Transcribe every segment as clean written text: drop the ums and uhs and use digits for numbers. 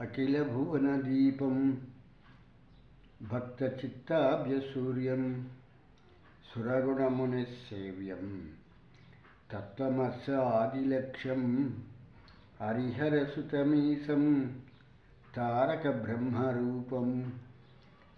అఖిల భువన దీపం భక్త చిత్తాభ్యసూర్యం సురగుణముని సేవ్యం తత్వమస్యాదిలక్ష్యం హరిహరసుతమీశం తారక బ్రహ్మరూపం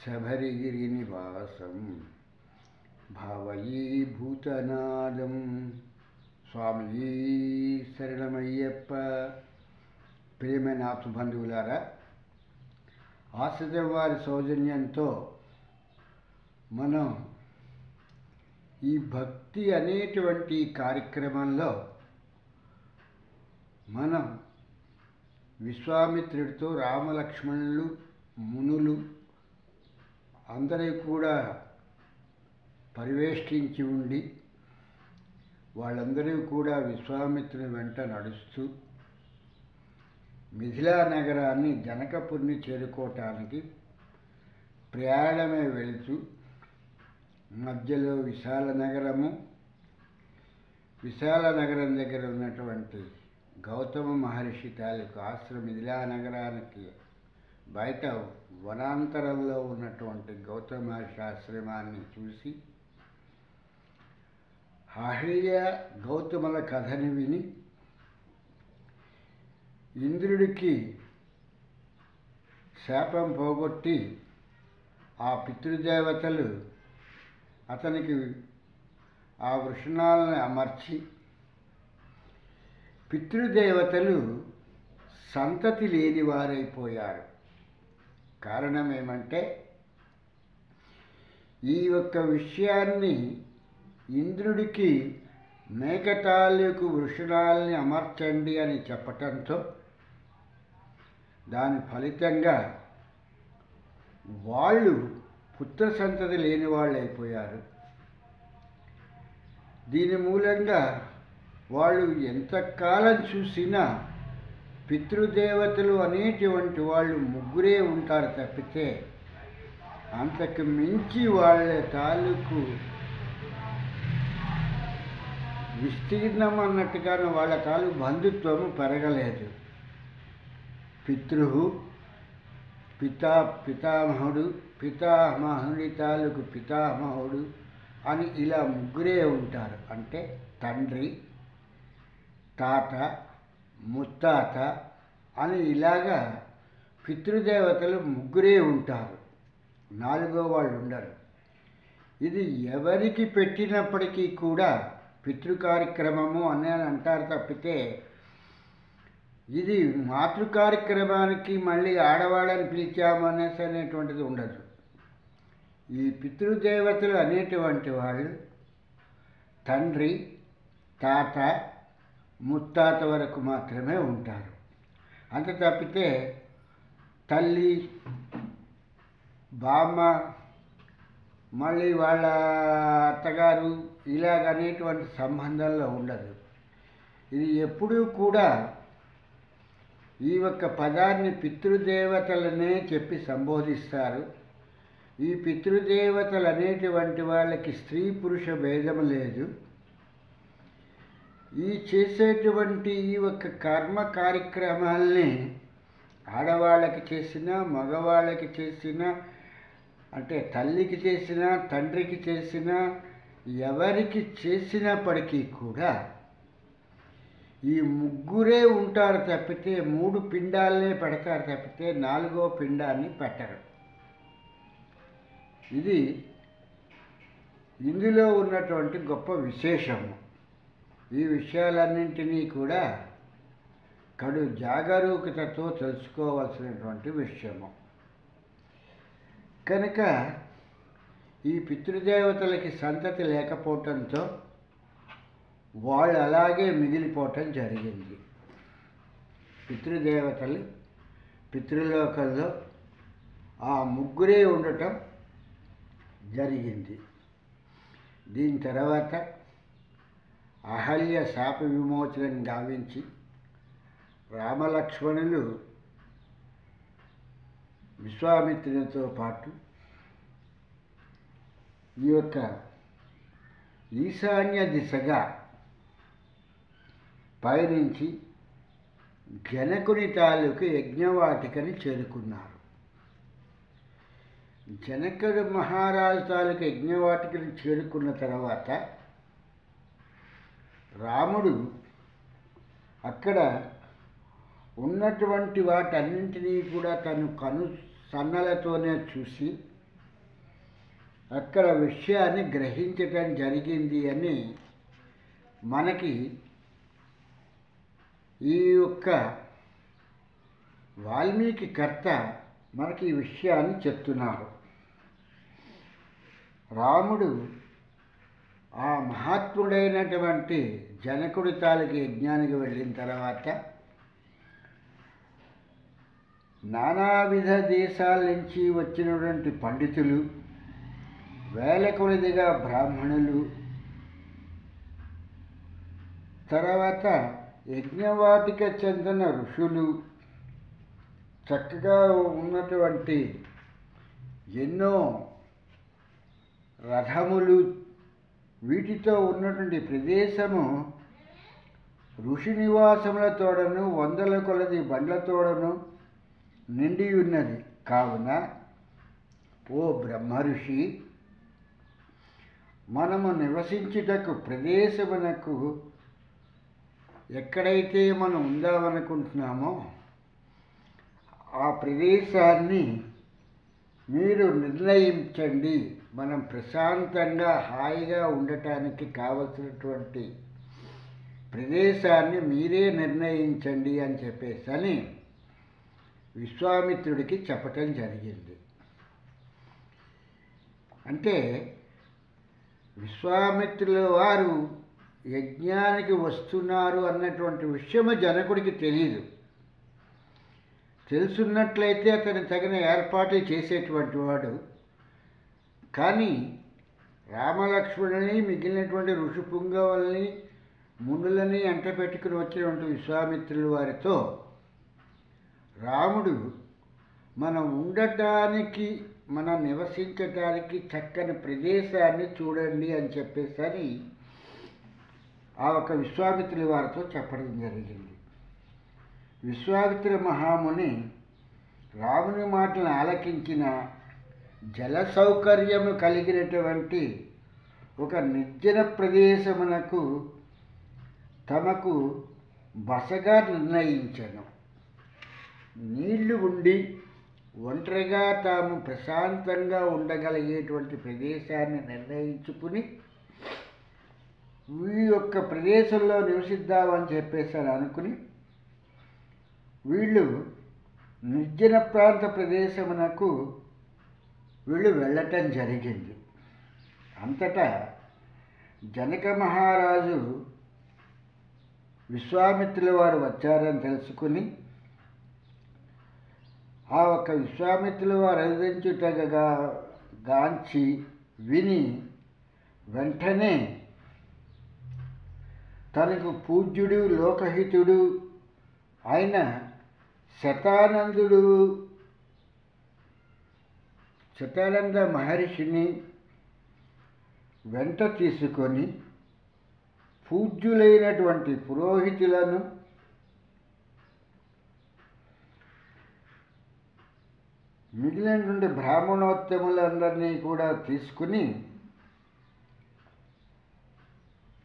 శబరిగిరి నివాసం భావయీ భూతనాదం. స్వామి శరణమయ్యప్ప. ప్రియమైన ఆత్మబంధువులారా, ఆశ్రితం వారి సౌజన్యంతో మనం ఈ భక్తి అనేటువంటి కార్యక్రమంలో మనం విశ్వామిత్రుడితో రామలక్ష్మణులు మునులు అందరూ కూడా పరివేష్టించి ఉండి వాళ్ళందరూ కూడా విశ్వామిత్రుని వెంట నడుస్తూ మిథిలా నగరాన్ని జనకపురిని చేరుకోవటానికి ప్రయాణమే వెళుతూ మధ్యలో విశాల నగరం దగ్గర ఉన్నటువంటి గౌతమ మహర్షి తాలూకు ఆశ్రమం, మిథిలా నగరానికి బయట వనాంతరంలో ఉన్నటువంటి గౌతమ మహర్షి ఆశ్రమాన్ని చూసి అహల్య గౌతముల కథని విని ఇంద్రుడికి శాపం పోగొట్టి ఆ పితృదేవతలు అతనికి ఆ వృషణాలను అమర్చి పితృదేవతలు సంతతి లేని వారైపోయారు. కారణం ఏమంటే ఈ యొక్క విషయాన్ని ఇంద్రుడికి మేక తాలూకు వృషణాలని అమర్చండి అని చెప్పటంతో దాని ఫలితంగా వాళ్ళు పుత్ర సంతతి లేని వాళ్ళు అయిపోయారు. దీని మూలంగా వాళ్ళు ఎంతకాలం చూసినా పితృదేవతలు అనేటువంటి వాళ్ళు ముగ్గురే ఉంటారు తప్పితే అంతకు మించి వాళ్ళ తాలూకు విస్తీర్ణం అన్నట్టుగాను వాళ్ళ తాలూకు బంధుత్వము పెరగలేదు. పితామహుడి తాలూకు పితామహుడు అని ఇలా ముగ్గురే ఉంటారు. అంటే తండ్రి, తాత, ముత్తాత అని ఇలాగా పితృదేవతలు ముగ్గురే ఉంటారు, నాలుగో వాళ్ళు ఉండరు. ఇది ఎవరికి పెట్టినప్పటికీ కూడా పితృ కార్యక్రమము అని అంటారు తప్పితే ఇది మాతృ కార్యక్రమానికి మళ్ళీ ఆడవాళ్ళని పిలిచాము అనేటువంటిది ఉండదు. ఈ పితృదేవతలు అనేటువంటి వాళ్ళు తండ్రి, తాత, ముత్తాత వరకు మాత్రమే ఉంటారు. అంత తప్పితే తల్లి, బామ్మ, మళ్ళీ వాళ్ళ అత్తగారు ఇలాగనేటువంటి సంబంధంలో ఉండదు. ఇది ఎప్పుడూ కూడా ఈ యొక్క పదాన్ని పితృదేవతలనే చెప్పి సంబోధిస్తారు. ఈ పితృదేవతలు అనేటువంటి వాళ్ళకి స్త్రీ పురుష భేదం లేదు. ఈ చేసేటువంటి ఈ యొక్క కర్మ కార్యక్రమాల్ని ఆడవాళ్ళకి చేసినా మగవాళ్ళకి చేసినా, అంటే తల్లికి చేసినా తండ్రికి చేసినా ఎవరికి చేసినప్పటికీ కూడా ఈ ముగ్గురే ఉంటారు తప్పితే 3 పిండాలనే పెడతారు తప్పితే 4వ పిండాన్ని పెట్టరు. ఇది ఇందులో ఉన్నటువంటి గొప్ప విశేషము. ఈ విషయాలన్నింటినీ కూడా కడు జాగరూకతతో తెలుసుకోవాల్సినటువంటి విషయము. కనుక ఈ పితృదేవతలకి సంతతి లేకపోవటంతో వాళ్ళు అలాగే మిగిలిపోవటం జరిగింది. పితృదేవతలు పితృలోకంలో ఆ ముగ్గురే ఉండటం జరిగింది. దీని తర్వాత అహల్య శాప విమోచనం గావించి రామలక్ష్మణులు విశ్వామిత్రునితో పాటు ఈ యొక్క ఈశాన్య దిశగా పయనించి జనకుని తాలూకు యజ్ఞవాటికని చేరుకున్నారు. జనకుడు మహారాజు తాలూకు యజ్ఞవాటికని చేరుకున్న తర్వాత రాముడు అక్కడ ఉన్నటువంటి వాటన్నింటినీ కూడా తను కను సన్నలతోనే చూసి అక్కడ విషయాన్ని గ్రహించటం జరిగింది అని మనకి ఈ యొక్క వాల్మీకి కర్త మనకి ఈ విషయాన్ని చెప్తున్నారు. రాముడు ఆ మహాత్ముడైనటువంటి జనకుడి తాలూకు యజ్ఞానికి వెళ్ళిన తర్వాత నానావిధ దేశాల నుంచి వచ్చినటువంటి పండితులు, వేల కొలదిగా బ్రాహ్మణులు, తర్వాత యజ్ఞవాటిక చెందిన ఋషులు, చక్కగా ఉన్నటువంటి ఎన్నో రథములు, వీటితో ఉన్నటువంటి ప్రదేశము ఋషి నివాసములతోడను వందల కొలది బండ్లతోడను నిండి ఉన్నది. కావున ఓ బ్రహ్మఋషి, మనము నివసించుటకు ప్రదేశమునకు ఎక్కడైతే మనం ఉందామనుకుంటున్నామో ఆ ప్రదేశాన్ని మీరు నిర్ణయించండి. మనం ప్రశాంతంగా హాయిగా ఉండటానికి కావలసినటువంటి ప్రదేశాన్ని మీరే నిర్ణయించండి అని చెప్పేసి విశ్వామిత్రుడికి చెప్పటం జరిగింది. అంటే విశ్వామిత్రుల వారు యజ్ఞానికి వస్తున్నారు అన్నటువంటి విషయము జనకుడికి తెలియదు. తెలుసున్నట్లయితే అతను తగిన ఏర్పాట్లు చేసేటువంటి వాడు. కానీ రామలక్ష్మణుని మిగిలినటువంటి ఋషిపుంగవుల్ని మునులని అంట పెట్టుకుని వచ్చినటువంటి విశ్వామిత్రుల వారితో రాముడు మనం ఉండటానికి, మనం నివసించటానికి చక్కని ప్రదేశాన్ని చూడండి అని చెప్పేసి ఆ ఒక విశ్వామిత్రుల వారితో చెప్పడం జరిగింది. విశ్వామిత్ర మహాముని రాముని మాటలను ఆలకించిన జల సౌకర్యము కలిగినటువంటి ఒక నిర్జన ప్రదేశమునకు తమకు బసగా నిర్ణయించను. నీళ్లు ఉండి ఒంటరిగా తాము ప్రశాంతంగా ఉండగలిగేటువంటి ప్రదేశాన్ని నిర్ణయించుకుని ఈ యొక్క ప్రదేశంలో నివసిద్దామని చెప్పేసి అనుకుని వీళ్ళు నిర్జన ప్రాంత ప్రదేశమునకు వీళ్ళు వెళ్ళటం జరిగింది. అంతటా జనక మహారాజు విశ్వామిత్రుల వారు వచ్చారని తెలుసుకుని ఆ ఒక్క విశ్వామిత్రుల వారు అనుదించుటగా గాంచి విని వెంటనే తనకు పూజ్యుడు లోకహితుడు అయిన శతానంద మహర్షిని వెంట తీసుకొని పూజ్యులైనటువంటి పురోహితులను మిగిలినటువంటి బ్రాహ్మణోత్తములందరినీ కూడా తీసుకుని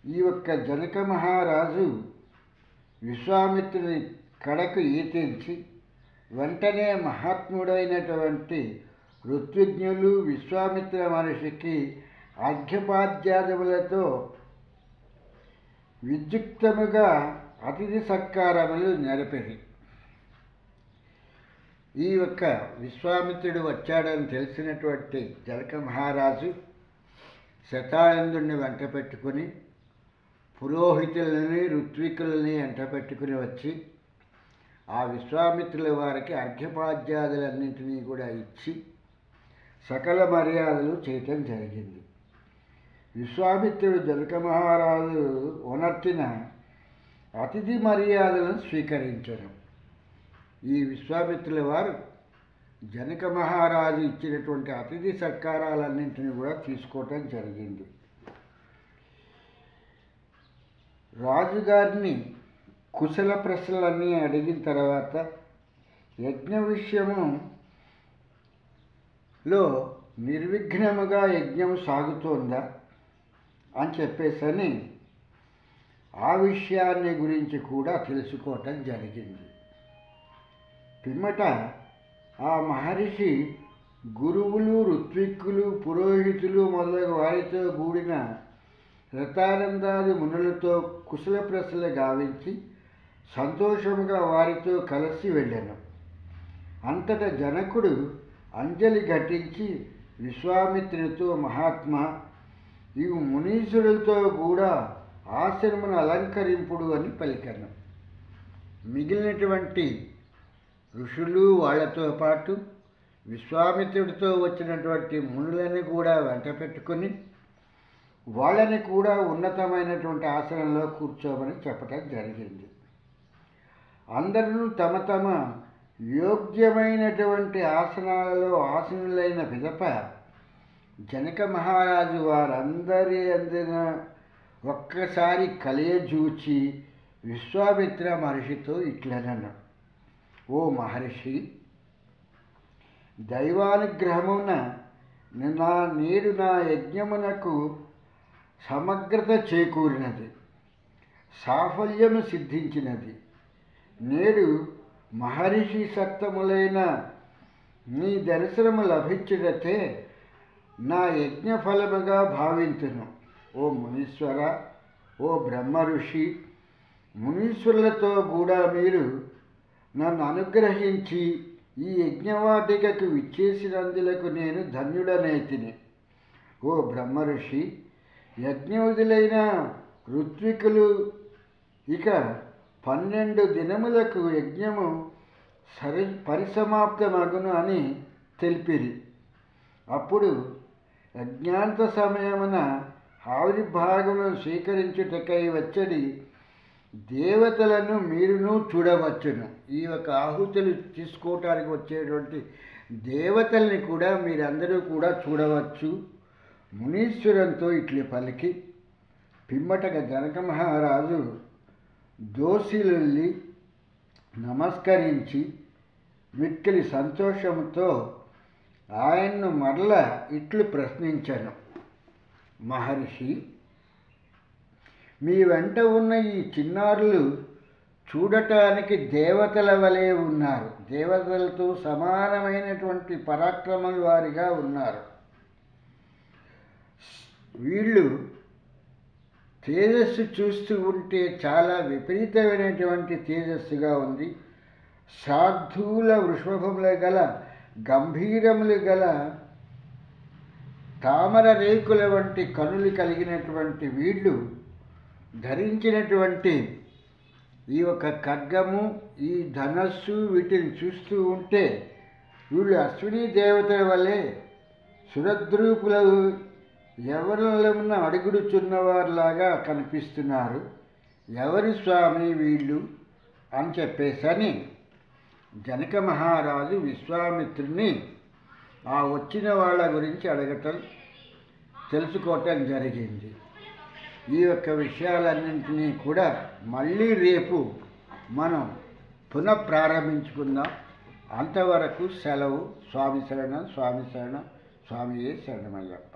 ఈ యొక్క జనక మహారాజు విశ్వామిత్రుని కడకు ఈతించి వెంటనే మహాత్ముడైనటువంటి ఋత్విజ్ఞులు విశ్వామిత్ర మహర్షికి అర్ఘ్యపాద్యాదములతో విద్యుక్తముగా అతిథి సత్కారములు నెరపిరి. ఈ యొక్క విశ్వామిత్రుడు వచ్చాడని తెలిసినటువంటి జనక మహారాజు శతానందుని వెంట పెట్టుకుని పురోహితులని ఋత్వికులని వెంట పెట్టుకుని వచ్చి ఆ విశ్వామిత్రుల వారికి అర్ఘ్యపాద్యాదులన్నింటినీ కూడా ఇచ్చి సకల మర్యాదలు చేయటం జరిగింది. విశ్వామిత్రుడు జనక మహారాజు ఉనర్తిన అతిథి మర్యాదలను స్వీకరించడం. ఈ విశ్వామిత్రుల వారు జనక మహారాజు ఇచ్చినటువంటి అతిథి సత్కారాలన్నింటినీ కూడా తీసుకోవటం జరిగింది. రాజుగారిని కుశల ప్రశ్నలన్నీ అడిగిన తర్వాత యజ్ఞ విషయములో నిర్విఘ్నముగా యజ్ఞం సాగుతోందా అని చెప్పేసని ఆ విషయాన్ని గురించి కూడా తెలుసుకోవటం జరిగింది. పిమ్మట ఆ మహర్షి గురువులు, ఋత్విక్కులు, పురోహితులు మొదలగు వారితో కూడిన రతానందాది మునులతో కుశల ప్రశ్నలు గావించి సంతోషముగా వారితో కలిసి వెళ్ళాను. అంతటా జనకుడు అంజలి ఘటించి విశ్వామిత్రునితో, మహాత్మా, ఈ మునీశ్వరులతో కూడా ఆశ్రమను అలంకరింపుడు అని పలికాను. మిగిలినటువంటి ఋషులు వాళ్ళతో పాటు విశ్వామిత్రుడితో వచ్చినటువంటి మునులను కూడా వెంట పెట్టుకొని వాళ్ళని కూడా ఉన్నతమైనటువంటి ఆసనంలో కూర్చోమని చెప్పటం జరిగింది. అందరూ తమ తమ యోగ్యమైనటువంటి ఆసనాలలో ఆసనులైన పిదప జనక మహారాజు వారందరి అందిన ఒక్కసారి కలియజూచి విశ్వామిత్ర మహర్షితో ఇట్లనను: ఓ మహర్షి, దైవానుగ్రహమున నేడు నా యజ్ఞమునకు సమగ్రత చేకూరినది, సాఫల్యము సిద్ధించినది. నేడు మహర్షి సత్తములైన నీ దర్శనము లభించుటచే నా యజ్ఞ ఫలముగా భావింతును. ఓ మునీశ్వర, ఓ బ్రహ్మ ఋషి, మునీశ్వరులతో కూడా మీరు నన్ను అనుగ్రహించి ఈ యజ్ఞవాటికకు విచ్చేసినందులకు నేను ధన్యుడనైతిని. ఓ బ్రహ్మ ఋషి, యజ్ఞవిధులైన ఋత్వికులు ఇక 12 దినములకు యజ్ఞము పరిసమాప్తమగును అని తెలిపిరి. అప్పుడు యజ్ఞాంత సమయమున ఆవిర్భాగమును స్వీకరించుటకై వచ్చడి దేవతలను మీరును చూడవచ్చును. ఈ యొక్క ఆహుతులు తీసుకోవటానికి వచ్చేటువంటి దేవతల్ని కూడా మీరందరూ కూడా చూడవచ్చు. మునీశ్వరంతో ఇట్లు పలికి పిమ్మటగా జనక మహారాజు దోసిలుల్లి నమస్కరించి మిక్కిలి సంతోషంతో ఆయన్ను మరల ఇట్లు ప్రశ్నించాను: మహర్షి, మీ వెంట ఉన్న ఈ చిన్నారులు చూడటానికి దేవతల వలె ఉన్నారు. దేవతలతో సమానమైనటువంటి పరాక్రమం వారిగా ఉన్నారు. వీళ్ళు తేజస్సు చూస్తూ ఉంటే చాలా విపరీతమైనటువంటి తేజస్సుగా ఉంది. శార్దూల వృషభములు గల, గంభీరములు గల, తామర రేకుల వంటి కనులు కలిగినటువంటి వీళ్ళు ధరించినటువంటి ఈ యొక్క ఖడ్గము, ఈ ధనస్సు, వీటిని చూస్తూ ఉంటే వీళ్ళు అశ్విని దేవతల వల్లే సురద్రూపుల ఎవరిన అడుగుడుచున్నవారిలాగా కనిపిస్తున్నారు. ఎవరి స్వామి వీళ్ళు అని చెప్పేసని జనక మహారాజు విశ్వామిత్రుని ఆ వచ్చిన వాళ్ళ గురించి అడగటం, తెలుసుకోవటం జరిగింది. ఈ యొక్క విషయాలన్నింటినీ కూడా మళ్ళీ రేపు మనం పునఃప్రారంభించుకుందాం. అంతవరకు సెలవు. స్వామి శరణం, స్వామి శరణం, స్వామియే శరణమయ్యప్ప.